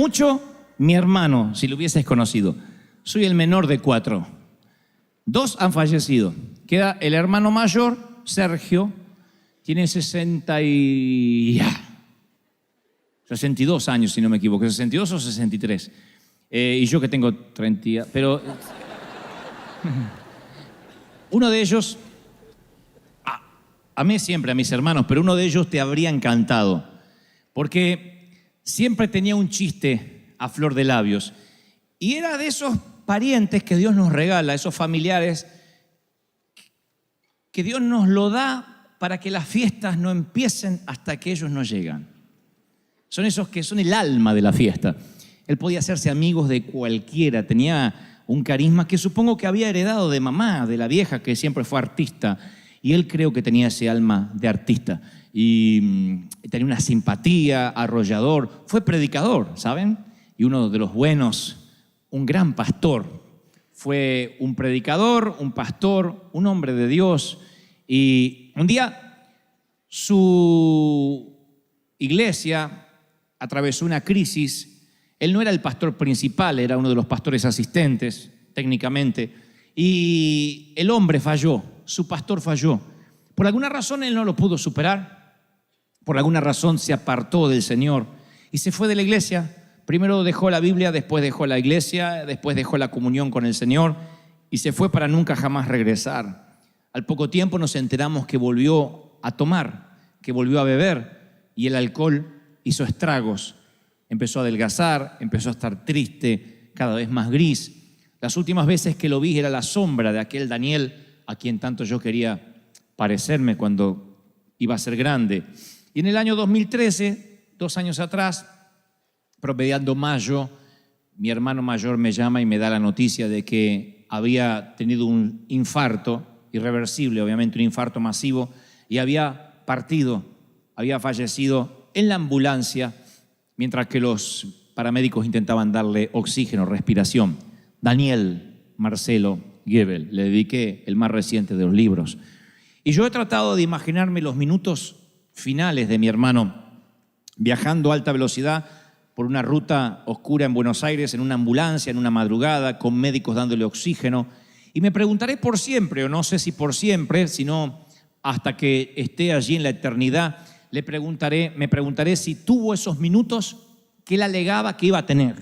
mucho mi hermano, si lo hubieses conocido. Soy el menor de 4. 2 han fallecido. Queda el hermano mayor, Sergio, tiene 62 años, si no me equivoco, 62 o 63. Y yo que tengo 30, pero uno de ellos, amé siempre a mis hermanos, pero uno de ellos te habría encantado, porque siempre tenía un chiste a flor de labios, y era de esos parientes que Dios nos regala, esos familiares que Dios nos lo da para que las fiestas no empiecen hasta que ellos no llegan. Son esos que son el alma de la fiesta. Él podía hacerse amigos de cualquiera, tenía un carisma que supongo que había heredado de mamá, de la vieja que siempre fue artista, y él creo que tenía ese alma de artista. Y tenía una simpatía, arrollador, fue predicador, ¿saben? Y uno de los buenos, un gran pastor. Fue un predicador, un pastor, un hombre de Dios. Y un día su iglesia atravesó una crisis. Él no era el pastor principal, era uno de los pastores asistentes, técnicamente. Y el hombre falló, su pastor falló. Por alguna razón él no lo pudo superar. Por alguna razón se apartó del Señor y se fue de la iglesia. Primero dejó la Biblia, después dejó la iglesia, después dejó la comunión con el Señor y se fue para nunca jamás regresar. Al poco tiempo nos enteramos que volvió a tomar, que volvió a beber y el alcohol hizo estragos. Empezó a adelgazar, empezó a estar triste, cada vez más gris. Las últimas veces que lo vi era la sombra de aquel Daniel a quien tanto yo quería parecerme cuando iba a ser grande. Y en el año 2013, 2 años atrás, promediando mayo, mi hermano mayor me llama y me da la noticia de que había tenido un infarto irreversible, obviamente un infarto masivo, y había partido, había fallecido en la ambulancia mientras que los paramédicos intentaban darle oxígeno, respiración. Daniel Marcelo Gebel, le dediqué el más reciente de los libros. Y yo he tratado de imaginarme los minutos finales de mi hermano viajando a alta velocidad por una ruta oscura en Buenos Aires, en una ambulancia, en una madrugada, con médicos dándole oxígeno. Y me preguntaré por siempre, o no sé si por siempre, sino hasta que esté allí en la eternidad, me preguntaré si tuvo esos minutos que él alegaba que iba a tener.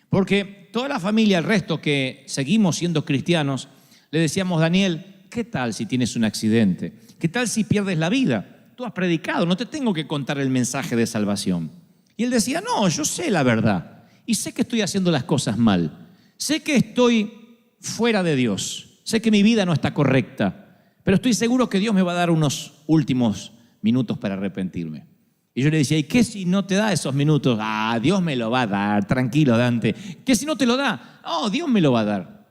Porque toda la familia, el resto que seguimos siendo cristianos, le decíamos, Daniel, ¿qué tal si tienes un accidente? ¿Qué tal si pierdes la vida? Tú has predicado, no te tengo que contar el mensaje de salvación. Y él decía, no, yo sé la verdad y sé que estoy haciendo las cosas mal. Sé que estoy fuera de Dios, sé que mi vida no está correcta, pero estoy seguro que Dios me va a dar unos últimos minutos para arrepentirme. Y yo le decía, ¿y qué si no te da esos minutos? Dios me lo va a dar, tranquilo Dante. ¿Qué si no te lo da? Dios me lo va a dar.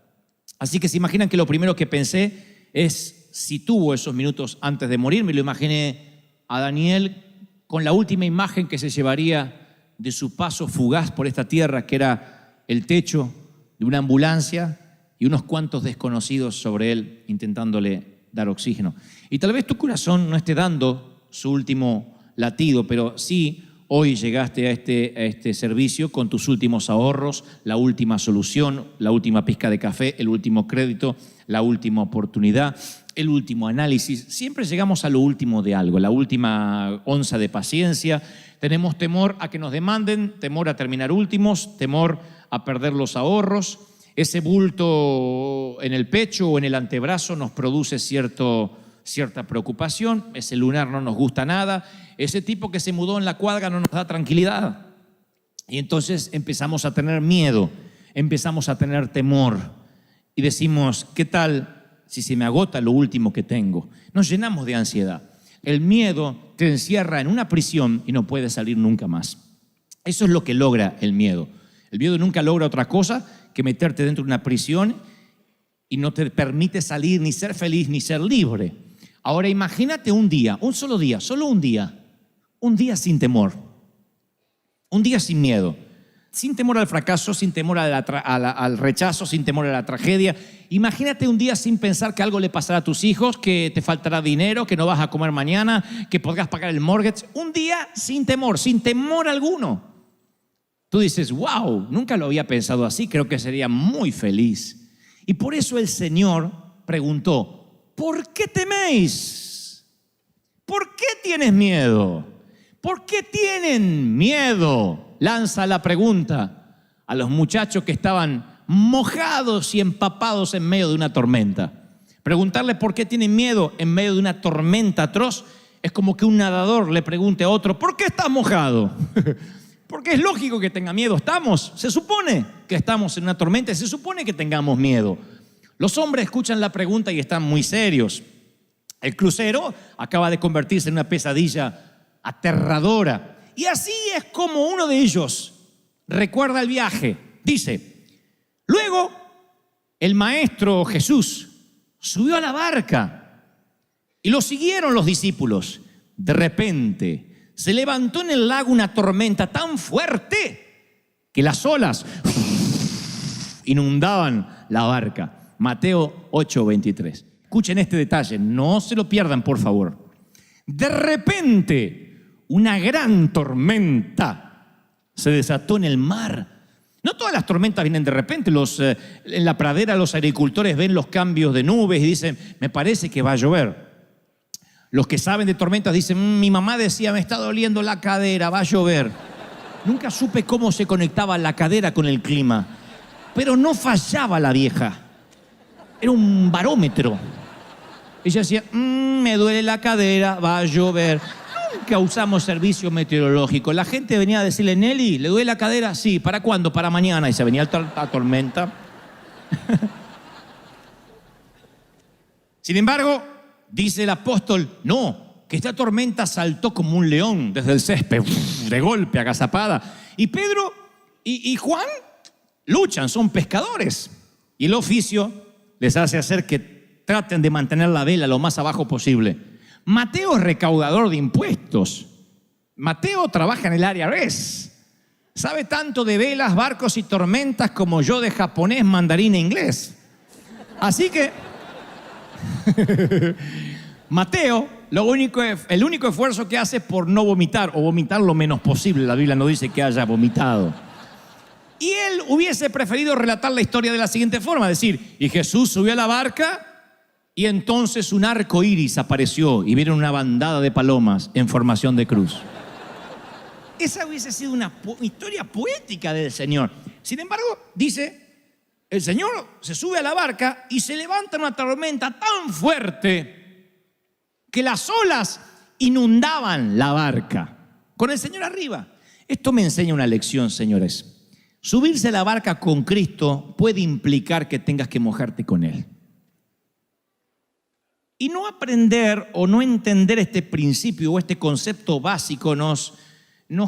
Así que se imaginan que lo primero que pensé es si tuvo esos minutos antes de morir. Me lo imaginé a Daniel con la última imagen que se llevaría de su paso fugaz por esta tierra, que era el techo de una ambulancia y unos cuantos desconocidos sobre él intentándole dar oxígeno. Y tal vez tu corazón no esté dando su último latido, pero sí hoy llegaste a este servicio con tus últimos ahorros, la última solución, la última pizca de café, el último crédito, la última oportunidad, el último análisis. Siempre llegamos a lo último de algo, la última onza de paciencia. Tenemos temor a que nos demanden, temor a terminar últimos, temor a perder los ahorros. Ese bulto en el pecho o en el antebrazo nos produce cierta preocupación. Ese lunar no nos gusta nada. Ese tipo que se mudó en la cuadra no nos da tranquilidad. Y entonces empezamos a tener miedo, empezamos a tener temor. Y decimos, ¿qué tal si se me agota lo último que tengo? Nos llenamos de ansiedad. El miedo te encierra en una prisión y no puedes salir nunca más. Eso es lo que logra el miedo. El miedo nunca logra otra cosa que meterte dentro de una prisión y no te permite salir, ni ser feliz, ni ser libre. Ahora imagínate un día, un solo día, solo un día sin temor, un día sin miedo, sin temor al fracaso, sin temor al rechazo, sin temor a la tragedia. Imagínate un día sin pensar que algo le pasará a tus hijos, que te faltará dinero, que no vas a comer mañana, que podrás pagar el mortgage. Un día sin temor alguno. Tú dices, wow, nunca lo había pensado así, creo que sería muy feliz. Y por eso el Señor preguntó, ¿por qué teméis? ¿Por qué tienes miedo? ¿Por qué tienen miedo? Lanza la pregunta a los muchachos que estaban mojados y empapados en medio de una tormenta. Preguntarle por qué tienen miedo en medio de una tormenta atroz es como que un nadador le pregunte a otro, ¿por qué estás mojado? Porque es lógico que tenga miedo. Se supone que estamos en una tormenta y se supone que tengamos miedo. Los hombres escuchan la pregunta y están muy serios. El crucero acaba de convertirse en una pesadilla aterradora. Y así es como uno de ellos recuerda el viaje. Dice, luego el maestro Jesús subió a la barca y lo siguieron los discípulos. De repente se levantó en el lago una tormenta tan fuerte que las olas inundaban la barca. Mateo 8:23. Escuchen este detalle, no se lo pierdan, por favor. De repente, una gran tormenta se desató en el mar. No todas las tormentas vienen de repente. En la pradera los agricultores ven los cambios de nubes y dicen, me parece que va a llover. Los que saben de tormentas dicen, mi mamá decía, me está doliendo la cadera, va a llover. Nunca supe cómo se conectaba la cadera con el clima, pero no fallaba la vieja. Era un barómetro. Ella decía, me duele la cadera, va a llover. Nunca usamos servicio meteorológico. La gente venía a decirle, Nelly, ¿le duele la cadera? Sí, ¿para cuándo? Para mañana. Y se venía la tormenta. Sin embargo, dice el apóstol, no, que esta tormenta saltó como un león desde el césped, de golpe, agazapada. Y Pedro y Juan luchan, son pescadores. Y el oficio les hace hacer que traten de mantener la vela lo más abajo posible. Mateo es recaudador de impuestos. Mateo trabaja en el IRS. Sabe tanto de velas, barcos y tormentas como yo de japonés, mandarín e inglés. Así que Mateo, el único esfuerzo que hace es por no vomitar o vomitar lo menos posible. La Biblia no dice que haya vomitado. Y él hubiese preferido relatar la historia de la siguiente forma, decir, y Jesús subió a la barca y entonces un arco iris apareció y vieron una bandada de palomas en formación de cruz. Esa hubiese sido una historia poética del Señor. Sin embargo, dice, el Señor se sube a la barca y se levanta una tormenta tan fuerte que las olas inundaban la barca con el Señor arriba. Esto me enseña una lección, señores. Subirse a la barca con Cristo puede implicar que tengas que mojarte con Él. Y no aprender o no entender este principio o este concepto básico nos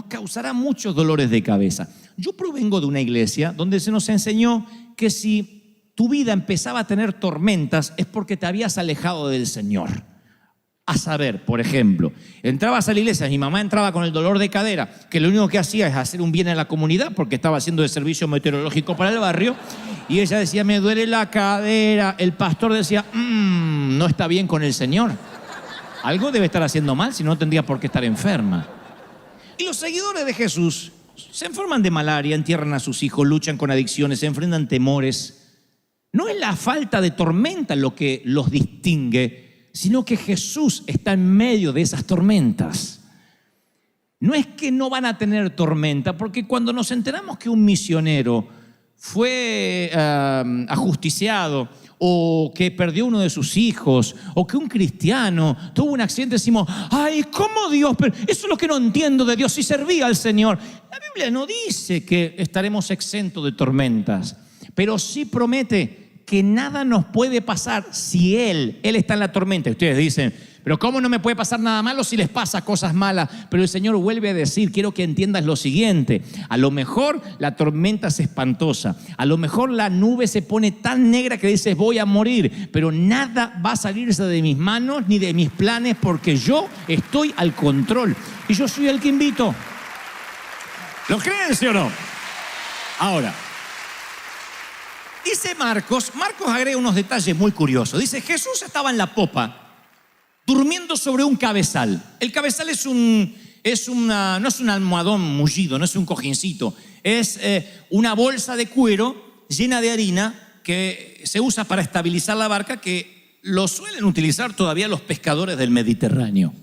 causará muchos dolores de cabeza. Yo provengo de una iglesia donde se nos enseñó que si tu vida empezaba a tener tormentas es porque te habías alejado del Señor. A saber, por ejemplo, entrabas a la iglesia, mi mamá entraba con el dolor de cadera, que lo único que hacía es hacer un bien a la comunidad porque estaba haciendo el servicio meteorológico para el barrio, y ella decía, me duele la cadera. El pastor decía, no está bien con el Señor. Algo debe estar haciendo mal, si no tendría por qué estar enferma. Y los seguidores de Jesús se enferman de malaria, entierran a sus hijos, luchan con adicciones, se enfrentan temores. No es la falta de tormenta lo que los distingue, sino que Jesús está en medio de esas tormentas. No es que no van a tener tormenta, porque cuando nos enteramos que un misionero fue ajusticiado, o que perdió uno de sus hijos, o que un cristiano tuvo un accidente, decimos, ay, ¿cómo Dios? Pero eso es lo que no entiendo de Dios, si servía al Señor. La Biblia no dice que estaremos exentos de tormentas, pero sí promete que nada nos puede pasar si Él está en la tormenta. Y ustedes dicen, pero ¿cómo no me puede pasar nada malo si les pasa cosas malas? Pero el Señor vuelve a decir, quiero que entiendas lo siguiente, a lo mejor la tormenta es espantosa, a lo mejor la nube se pone tan negra que dices voy a morir, pero nada va a salirse de mis manos ni de mis planes porque yo estoy al control y yo soy el que invito. ¿Lo creen, sí o no? Ahora, dice Marcos agrega unos detalles muy curiosos. Dice, Jesús estaba en la popa, durmiendo sobre un cabezal. El cabezal es un no es un almohadón mullido, no es un cojincito. Es una bolsa de cuero llena de harina que se usa para estabilizar la barca, que lo suelen utilizar todavía los pescadores del Mediterráneo.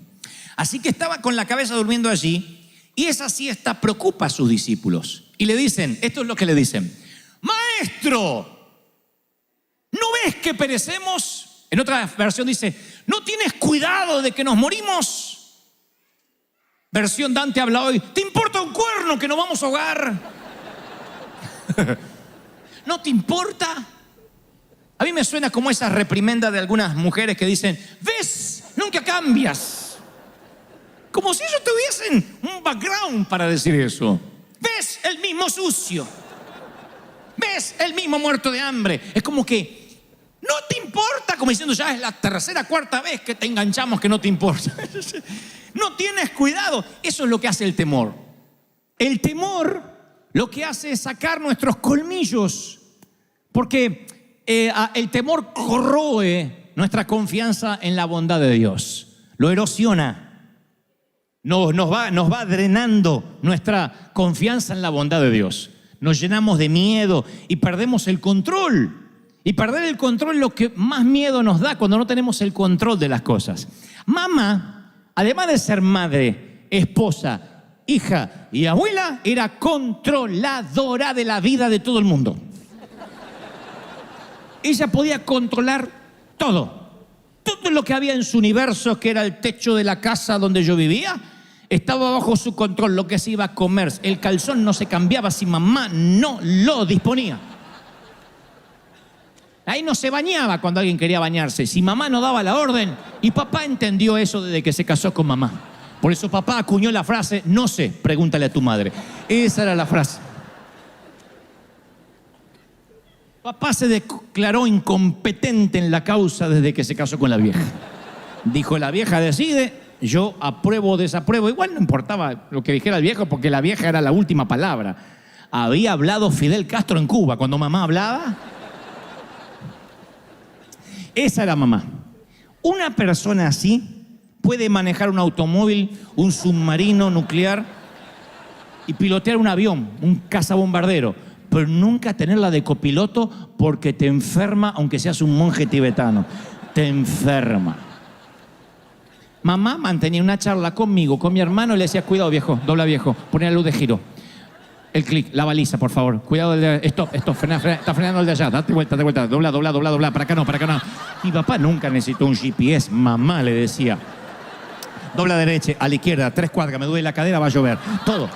Así que estaba con la cabeza durmiendo allí, y esa siesta preocupa a sus discípulos. Y le dicen, esto es lo que le dicen: Maestro, ¿no ves que perecemos? En otra versión dice, ¿no tienes cuidado de que nos morimos? Versión Dante habla hoy, ¿te importa un cuerno que nos vamos a ahogar? ¿No te importa? A mí me suena como esa reprimenda de algunas mujeres que dicen, ¿ves? Nunca cambias. Como si ellos tuviesen un background para decir eso. ¿Ves? El mismo sucio. ¿Ves? El mismo muerto de hambre. Es como que no te importa, como diciendo, ya es la tercera, cuarta vez que te enganchamos que no te importa. No tienes cuidado. Eso es lo que hace el temor. El temor lo que hace es sacar nuestros colmillos, porque el temor corroe nuestra confianza en la bondad de Dios. Lo erosiona. Nos va drenando nuestra confianza en la bondad de Dios. Nos llenamos de miedo y perdemos el control. Y perder el control es lo que más miedo nos da cuando no tenemos el control de las cosas. Mamá, además de ser madre, esposa, hija y abuela, era controladora de la vida de todo el mundo. Ella podía controlar todo. Todo lo que había en su universo, que era el techo de la casa donde yo vivía, estaba bajo su control. Lo que se iba a comer, el calzón no se cambiaba si mamá no lo disponía. Ahí no se bañaba cuando alguien quería bañarse, si mamá no daba la orden. Y papá entendió eso desde que se casó con mamá. Por eso papá acuñó la frase, no sé, pregúntale a tu madre. Esa era la frase. Papá se declaró incompetente en la causa desde que se casó con la vieja. Dijo, la vieja decide, yo apruebo o desapruebo. Igual no importaba lo que dijera el viejo, porque la vieja era la última palabra. Había hablado Fidel Castro en Cuba cuando mamá hablaba. Esa era mamá. Una persona así puede manejar un automóvil, un submarino nuclear y pilotear un avión, un cazabombardero, pero nunca tenerla de copiloto, porque te enferma, aunque seas un monje tibetano. Te enferma. Mamá mantenía una charla conmigo, con mi hermano, y le decía, cuidado viejo, dobla viejo, pone la luz de giro. El clic, la baliza, por favor. Cuidado, stop, frena, está frenando el de allá. Date vuelta, dobla. Para acá no. Mi papá nunca necesitó un GPS. Mamá le decía, dobla derecha, a la izquierda, 3 cuadras, me duele la cadera, va a llover. Todo.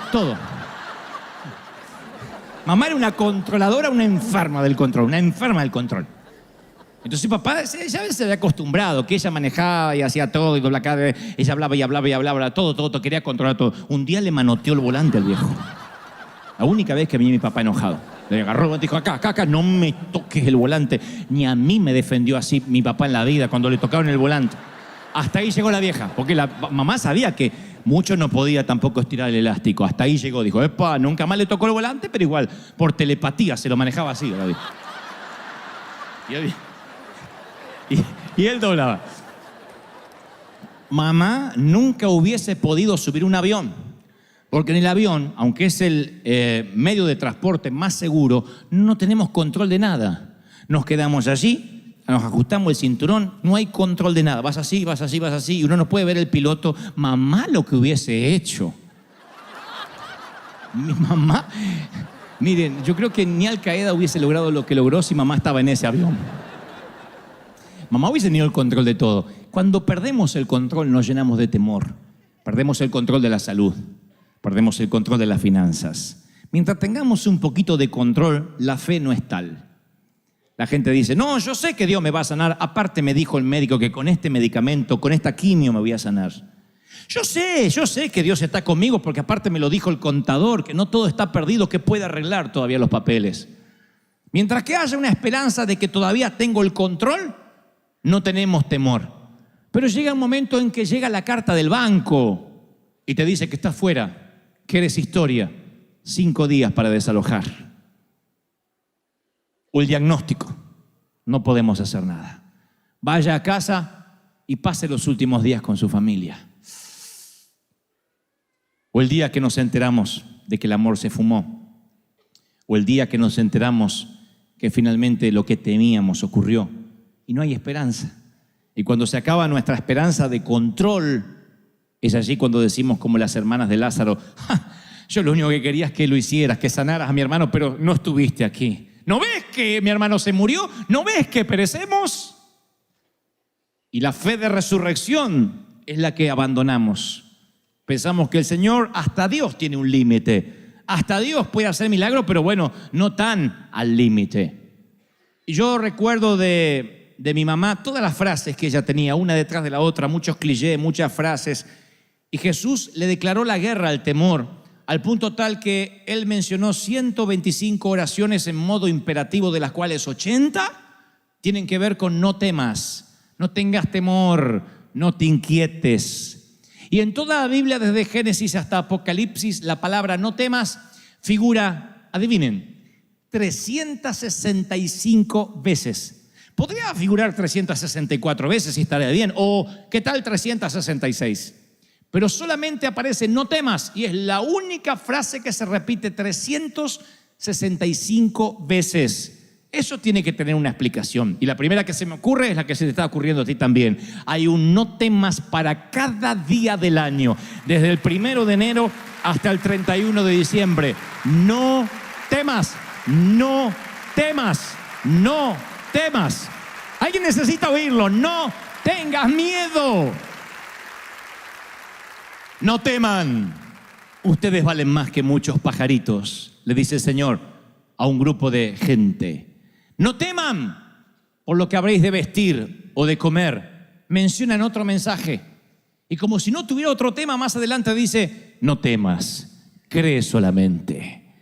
Mamá era una controladora, una enferma del control. Entonces papá ya se había acostumbrado, que ella manejaba y hacía todo, y dobla cadera, ella hablaba, todo, quería controlar todo. Un día le manoteó el volante al viejo. La única vez que vi a mi papá enojado. Le agarró el volante y dijo, acá, no me toques el volante. Ni a mí me defendió así mi papá en la vida cuando le tocaron el volante. Hasta ahí llegó la vieja, porque la mamá sabía que mucho no podía tampoco estirar el elástico. Hasta ahí llegó, dijo, epa, nunca más le tocó el volante, pero igual, por telepatía se lo manejaba así. Y él doblaba. Mamá nunca hubiese podido subir un avión. Porque en el avión, aunque es el medio de transporte más seguro, no tenemos control de nada. Nos quedamos allí, nos ajustamos el cinturón, no hay control de nada. Vas así, y uno no puede ver el piloto. Mamá lo que hubiese hecho. Mi mamá, miren, yo creo que ni Al Qaeda hubiese logrado lo que logró si mamá estaba en ese avión. Mamá hubiese tenido el control de todo. Cuando perdemos el control nos llenamos de temor. Perdemos el control de la salud. Perdemos el control de las finanzas. Mientras tengamos un poquito de control, la fe no es tal. La gente dice, no, yo sé que Dios me va a sanar. Aparte me dijo el médico que con este medicamento, con esta quimio me voy a sanar. Yo sé que Dios está conmigo, porque aparte me lo dijo el contador, que no todo está perdido, que puede arreglar todavía los papeles. Mientras que haya una esperanza de que todavía tengo el control, no tenemos temor. Pero llega un momento en que llega la carta del banco y te dice que estás fuera, que eres historia, 5 días para desalojar. O el diagnóstico, no podemos hacer nada. Vaya a casa y pase los últimos días con su familia. O el día que nos enteramos de que el amor se fumó. O el día que nos enteramos que finalmente lo que temíamos ocurrió y no hay esperanza. Y cuando se acaba nuestra esperanza de control, es allí cuando decimos como las hermanas de Lázaro: ¡Ja! Yo lo único que quería es que lo hicieras, que sanaras a mi hermano, pero no estuviste aquí. ¿No ves que mi hermano se murió? ¿No ves que perecemos? Y la fe de resurrección es la que abandonamos. Pensamos que el Señor, hasta Dios tiene un límite. Hasta Dios puede hacer milagros, pero bueno, no tan al límite. Y yo recuerdo de mi mamá todas las frases que ella tenía, una detrás de la otra, muchos clichés, muchas frases. Y Jesús le declaró la guerra al temor, al punto tal que él mencionó 125 oraciones en modo imperativo, de las cuales 80 tienen que ver con no temas, no tengas temor, no te inquietes. Y en toda la Biblia, desde Génesis hasta Apocalipsis, la palabra no temas figura, adivinen, 365 veces. Podría figurar 364 veces si estaría bien, o ¿qué tal 366? Pero solamente aparece no temas y es la única frase que se repite 365 veces. Eso tiene que tener una explicación. Y la primera que se me ocurre es la que se te está ocurriendo a ti también. Hay un no temas para cada día del año, desde el 1 de enero hasta el 31 de diciembre. No temas, no temas, no temas. Alguien necesita oírlo. No tengas miedo. No teman, ustedes valen más que muchos pajaritos, le dice el Señor a un grupo de gente. No teman por lo que habréis de vestir o de comer. Menciona en otro mensaje. Y como si no tuviera otro tema, más adelante dice: no temas, cree solamente.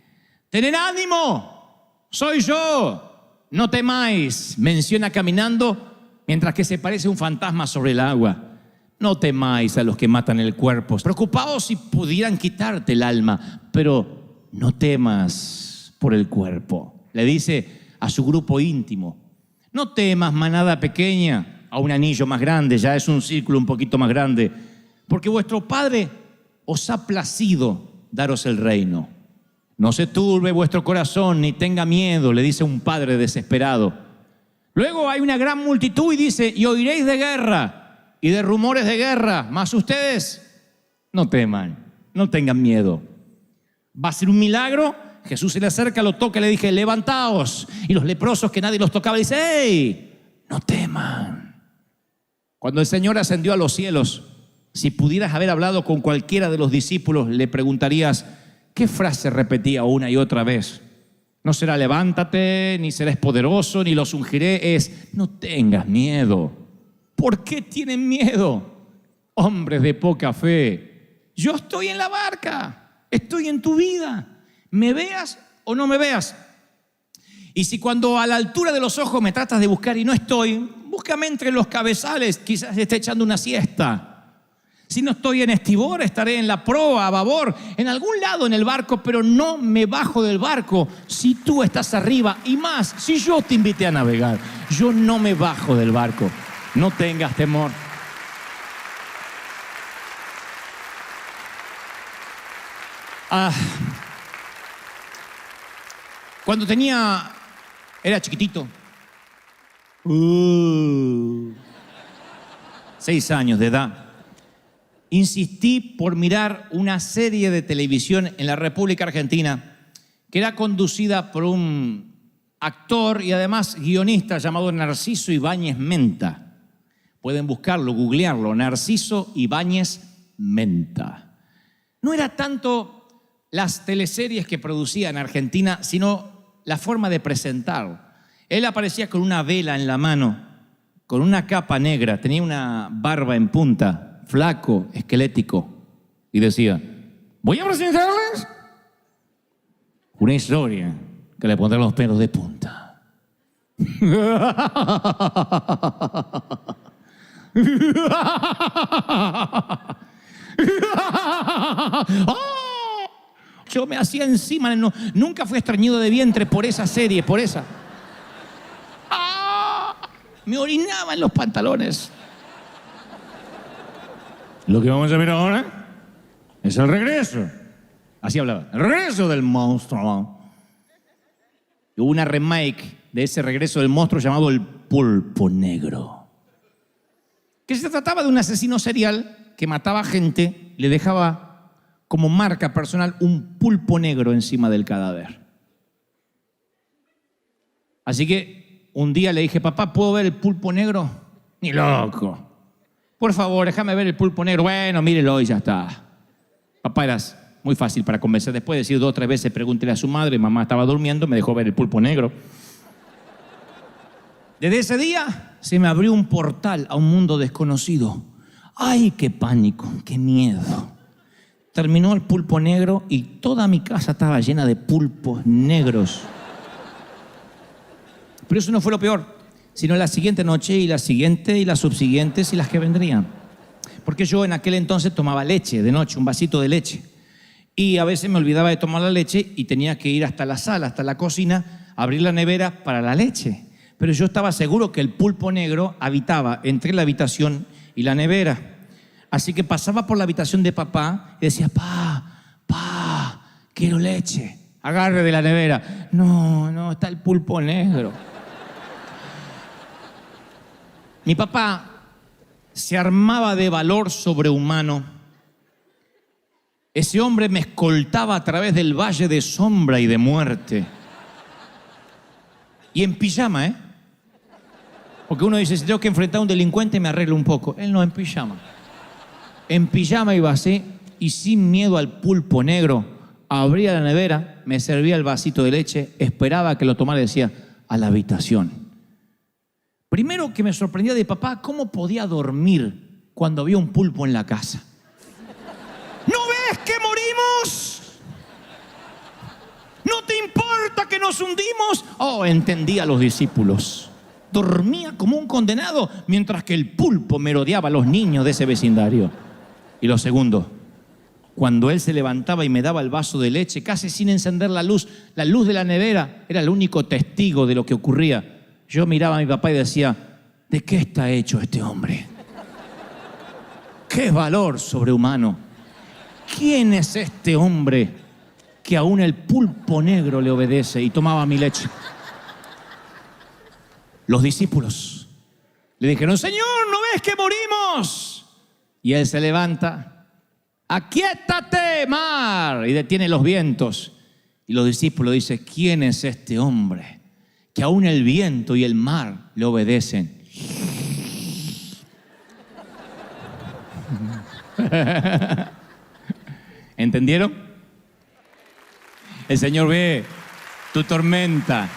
Tened ánimo, soy yo, no temáis. Menciona caminando mientras que se parece un fantasma sobre el agua. No temáis a los que matan el cuerpo. Preocupaos si pudieran quitarte el alma, pero no temas por el cuerpo. Le dice a su grupo íntimo: no temas, manada pequeña, a un anillo más grande, ya es un círculo un poquito más grande, porque vuestro Padre os ha placido daros el reino. No se turbe vuestro corazón, ni tenga miedo, le dice un padre desesperado. Luego hay una gran multitud y dice: y oiréis de guerra y de rumores de guerra, mas ustedes no teman, no tengan miedo. Va a ser un milagro. Jesús se le acerca, lo toca y le dije: levantaos. Y los leprosos que nadie los tocaba, dice: ¡hey! No teman. Cuando el Señor ascendió a los cielos, si pudieras haber hablado con cualquiera de los discípulos, le preguntarías: ¿qué frase repetía una y otra vez? No será levántate, ni serás poderoso, ni los ungiré. Es: no tengas miedo. ¿Por qué tienen miedo? Hombres de poca fe. Yo estoy en la barca, estoy en tu vida. ¿Me veas o no me veas? Y si cuando a la altura de los ojos me tratas de buscar y no estoy, búscame entre los cabezales, quizás esté echando una siesta. Si no estoy en estribor, estaré en la proa, a babor, en algún lado en el barco, pero no me bajo del barco si tú estás arriba. Y más, si yo te invité a navegar, yo no me bajo del barco. No tengas temor. Cuando era chiquitito, 6 años de edad, insistí por mirar una serie de televisión en la República Argentina que era conducida por un actor y además guionista llamado Narciso Ibáñez Menta. Pueden buscarlo, googlearlo, Narciso Ibáñez Menta. No era tanto las teleseries que producía en Argentina, sino la forma de presentar. Él aparecía con una vela en la mano, con una capa negra, tenía una barba en punta, flaco, esquelético, y decía: voy a presentarles una historia que le pondrá los pelos de punta. ¡Oh! Yo me hacía encima, nunca fui estreñido de vientre por esa serie, por esa. ¡Ah! Me orinaba en los pantalones. Lo que vamos a ver ahora Es el regreso. Así hablaba. El regreso del monstruo. Y hubo una remake de ese regreso del monstruo llamado El Pulpo Negro. Que se trataba de un asesino serial que mataba gente, le dejaba como marca personal un pulpo negro encima del cadáver. Así que un día le dije, papá, ¿puedo ver el pulpo negro? Ni loco. Por favor, déjame ver el pulpo negro. Bueno, mírelo y ya está. Papá, eras muy fácil para convencer. Después de decir 2 o 3 veces, pregúntele a su madre, mamá estaba durmiendo, me dejó ver el pulpo negro. Desde ese día se me abrió un portal a un mundo desconocido. ¡Ay, qué pánico, qué miedo! Terminó el pulpo negro y toda mi casa estaba llena de pulpos negros. Pero eso no fue lo peor, sino la siguiente noche y la siguiente y las subsiguientes y las que vendrían. Porque yo en aquel entonces tomaba leche de noche, un vasito de leche. Y a veces me olvidaba de tomar la leche y tenía que ir hasta la sala, hasta la cocina, abrir la nevera para la leche. Pero yo estaba seguro que el pulpo negro habitaba entre la habitación y la nevera. Así que pasaba por la habitación de papá y decía, pa, quiero leche. Agarre de la nevera. No, está el pulpo negro. Mi papá se armaba de valor sobrehumano. Ese hombre me escoltaba a través del valle de sombra y de muerte. Y en pijama, ¿eh? Porque uno dice, si tengo que enfrentar a un delincuente, me arreglo un poco. Él no, en pijama. En pijama iba así y sin miedo al pulpo negro. Abría la nevera, me servía el vasito de leche, esperaba que lo tomara y decía, a la habitación. Primero que me sorprendía de papá, ¿cómo podía dormir cuando había un pulpo en la casa? ¿No ves que morimos? ¿No te importa que nos hundimos? Oh, entendía a los discípulos. Dormía como un condenado mientras que el pulpo merodeaba a los niños de ese vecindario. Y lo segundo, cuando él se levantaba y me daba el vaso de leche, casi sin encender la luz de la nevera era el único testigo de lo que ocurría. Yo miraba a mi papá y decía, ¿de qué está hecho este hombre? ¡Qué valor sobrehumano! ¿Quién es este hombre que aún el pulpo negro le obedece? Y tomaba mi leche. Los discípulos le dijeron, Señor, ¿no ves que morimos? Y él se levanta, aquíétate, mar, y detiene los vientos. Y los discípulos dicen, ¿quién es este hombre que aún el viento y el mar le obedecen? ¿Entendieron? El Señor ve tu tormenta,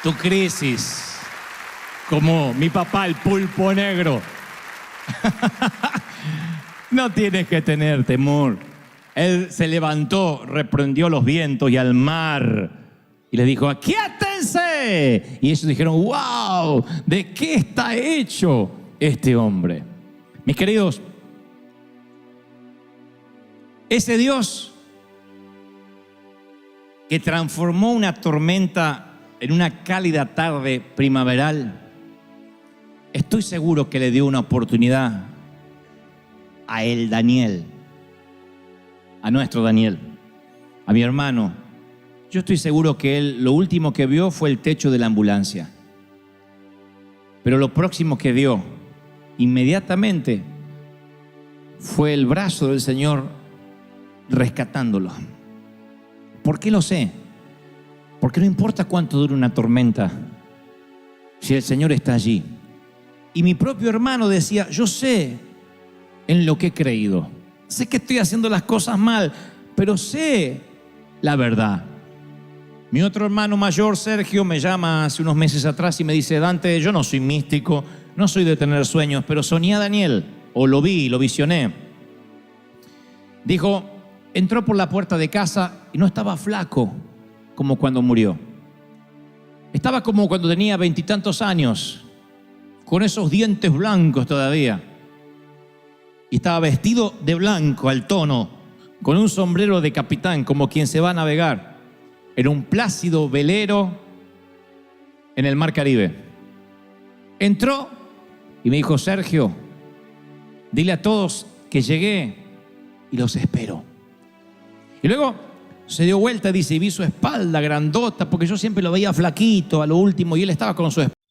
tu crisis, como mi papá, el pulpo negro. No tienes que tener temor. Él se levantó, reprendió los vientos y al mar y le dijo, aquíétense. Y ellos dijeron, wow, ¿de qué está hecho este hombre? Mis queridos, ese Dios que transformó una tormenta en una cálida tarde primaveral, estoy seguro que le dio una oportunidad a él, Daniel, a nuestro Daniel, a mi hermano. Yo estoy seguro que él lo último que vio fue el techo de la ambulancia. Pero lo próximo que vio inmediatamente fue el brazo del Señor rescatándolo. ¿Por qué lo sé? Porque no importa cuánto dure una tormenta, si el Señor está allí. Y mi propio hermano decía, yo sé en lo que he creído. Sé que estoy haciendo las cosas mal, pero sé la verdad. Mi otro hermano mayor, Sergio, me llama hace unos meses atrás y me dice, Dante, yo no soy místico, no soy de tener sueños, pero soñé a Daniel, o lo vi, lo visioné. Dijo, entró por la puerta de casa y no estaba flaco como cuando murió. Estaba como cuando tenía 20 y tantos años, con esos dientes blancos todavía. Y estaba vestido de blanco al tono, con un sombrero de capitán, como quien se va a navegar en un plácido velero en el mar Caribe. Entró y me dijo, Sergio, dile a todos que llegué y los esperó. Y luego se dio vuelta, dice, y vi su espalda grandota, porque yo siempre lo veía flaquito a lo último, y él estaba con su espalda